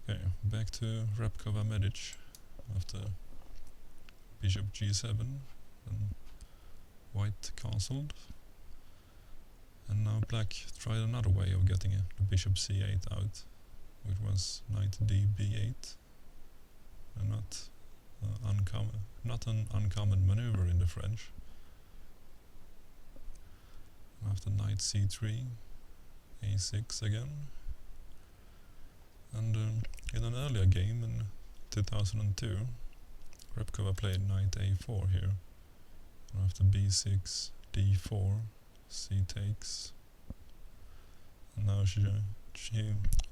Okay, back to Repkova Medic after bishop g7 and white castled. And now black tried another way of getting the bishop c8 out, which was knight d b8, and not an uncommon maneuver in the French. After knight c3, a6 again, and in an earlier game in 2002, Repkova played knight a4 here, and after b6, d4, c takes, and now she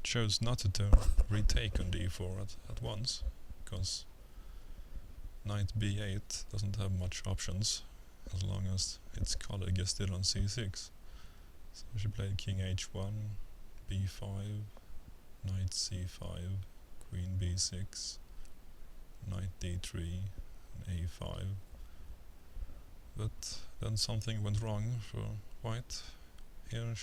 chose not to retake on d4 at once, because knight b8 doesn't have much options as long as its colleague is still on c6. So she played king h1, b5, knight c5, queen b6, knight d3, and a5. But then something went wrong for white. Here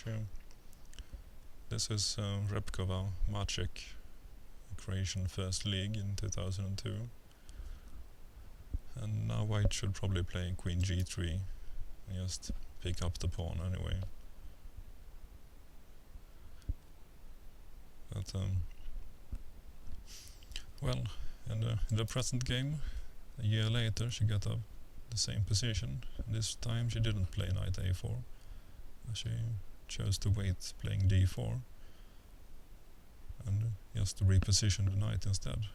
this is Repkova Maciek, Croatian First League in 2002. And now white should probably play queen g3 and just pick up the pawn anyway. But well, in the present game, a year later she got up the same position. This time she didn't play knight a4. She chose to wait playing d4 and just to reposition the knight instead.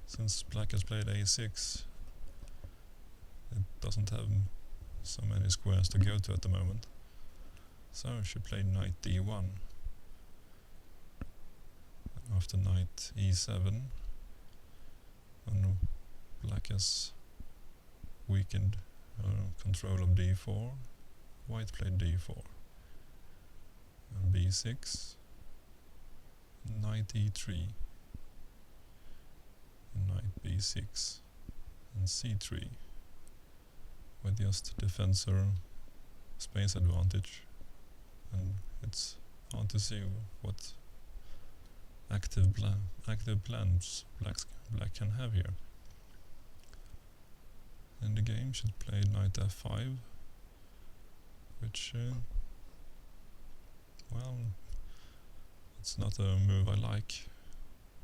Since black has played a6, it doesn't have so many squares to go to at the moment. So she played knight d1. After knight e7, and black has weakened control of d4, white played d4, and b6, knight e3, and knight b6, and c3, with just defensor space advantage, and it's hard to see what active plans black can have here. In the game she played knight f5, which well, it's not a move I like,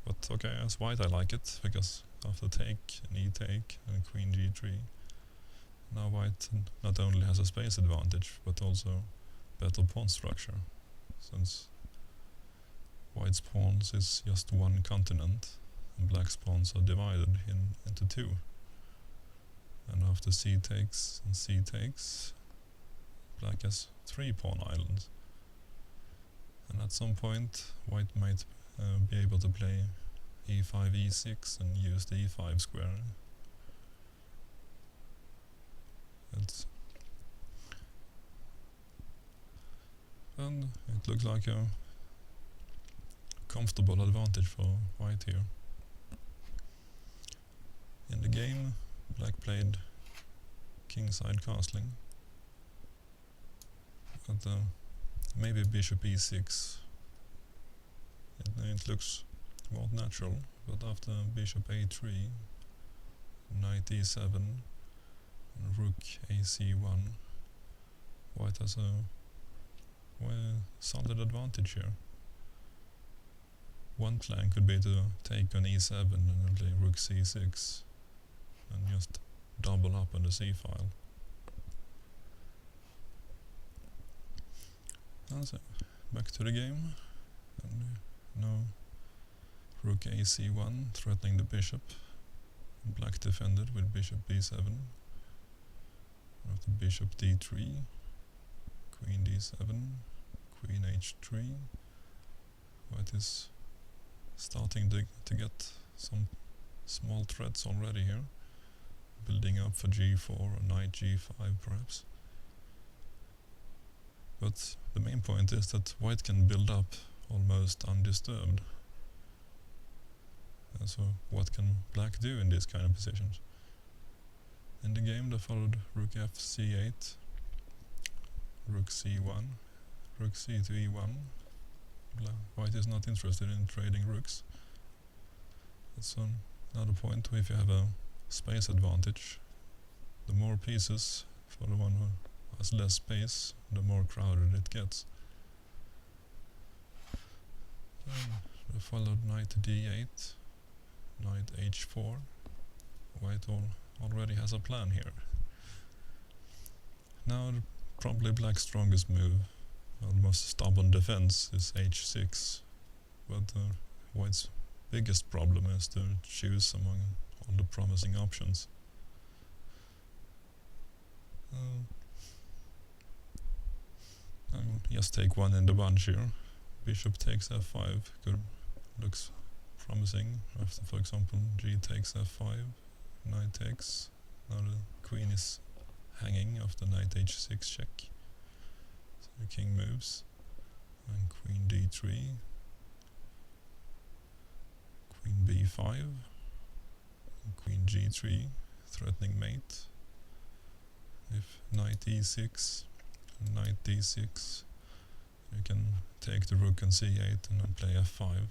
but okay, as white I like it, because after take and e-take and queen g3, now white not only has a space advantage but also better pawn structure, since white's pawns is just one continent and black's pawns are divided into two. And after c takes and c takes, black has 3 pawn islands. And at some point white might be able to play e5, e6 and use the e5 square. And it looks like a comfortable advantage for white here. In the game, black played kingside castling, but maybe bishop e6. It looks more natural, but after bishop a3, knight e7, and rook ac1, white has a solid advantage here. One plan could be to take on e7 and then play rook c6 and just double up on the c-file. So, back to the game, and now rook ac1 threatening the bishop, black defended with bishop b7, after bishop d3, queen d7, queen h3, white is starting to get some small threats already here, building up for g4 or knight g5 perhaps. But the main point is that white can build up almost undisturbed. And so what can black do in these kind of positions? In the game they followed rook f c8, rook c1, rook c to e1. White is not interested in trading rooks, That's another point. If you have a space advantage, the more pieces for the one who has less space, the more crowded it gets. They followed knight to d8, knight h4. White already has a plan here. Now probably black's strongest move, almost stubborn defense, is h6, but white's biggest problem is to choose among all the promising options. I'll just take one in the bunch here. Bishop takes f5, looks promising. After, for example, g takes f5, knight takes. Now the queen is hanging after knight h6 check. So the king moves, and queen d3, queen b5, and queen g3, threatening mate. If knight e6, knight d6, you can take the rook and c8 and then play f5.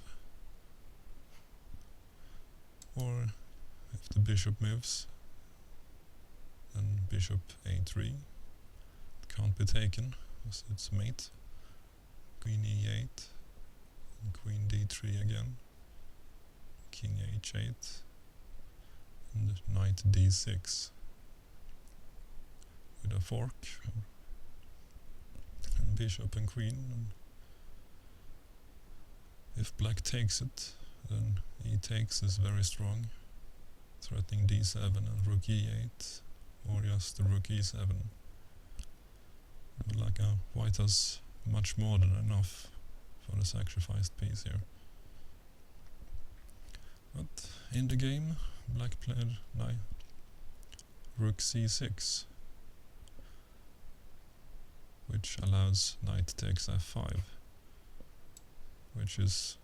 Or if the bishop moves, then bishop a3. It can't be taken because it's mate. Queen e8, and queen d3 again. King h8, and knight d6 with a fork. And bishop and queen. And if black takes it, then e takes is very strong, threatening d7 and rook e8, or just the rook e7. But like white has much more than enough for the sacrificed piece here. But in the game, black played rook c6, which allows knight takes f5, which is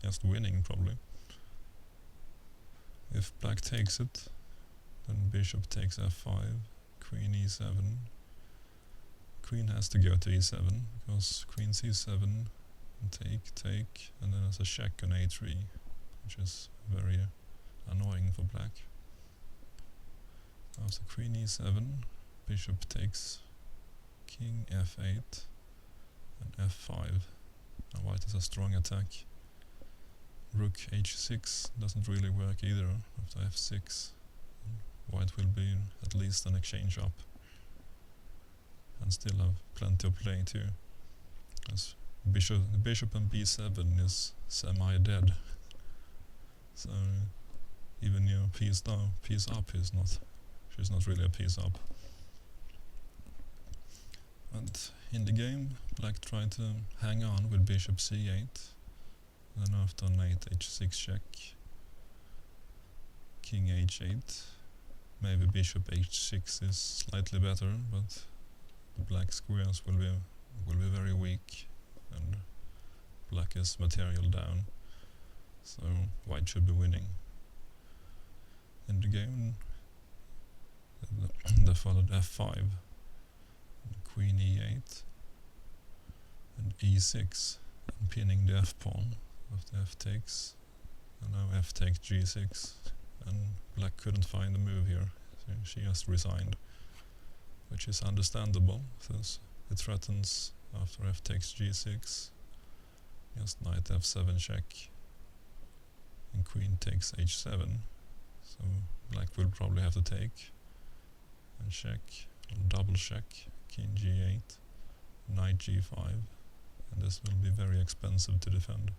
just winning probably. If black takes it, then bishop takes f5, queen e7. Queen has to go to e7 because queen c7 and take, and then there's a check on a3, which is very annoying for black. After queen e7, bishop takes king f8 and f5. Now white has a strong attack. Rook h6 doesn't really work either after f6. White will be at least an exchange up and still have plenty of play too. As bishop and b7 is semi-dead. So even your piece up is not, she's not really a piece up. But in the game, black tried to hang on with bishop c8. Then after knight h6 check, king h8, maybe bishop h6 is slightly better, but the black squares will be very weak, and black is material down, so white should be winning. In the game, they followed f5, queen e8, and e6, and pinning the f pawn. After f takes, and now f takes g6, and black couldn't find the move here, so she just resigned, which is understandable, since it threatens after f takes g6, just knight f7 check, and queen takes h7, so black will probably have to take, and check, and double check, king g8, knight g5, and this will be very expensive to defend.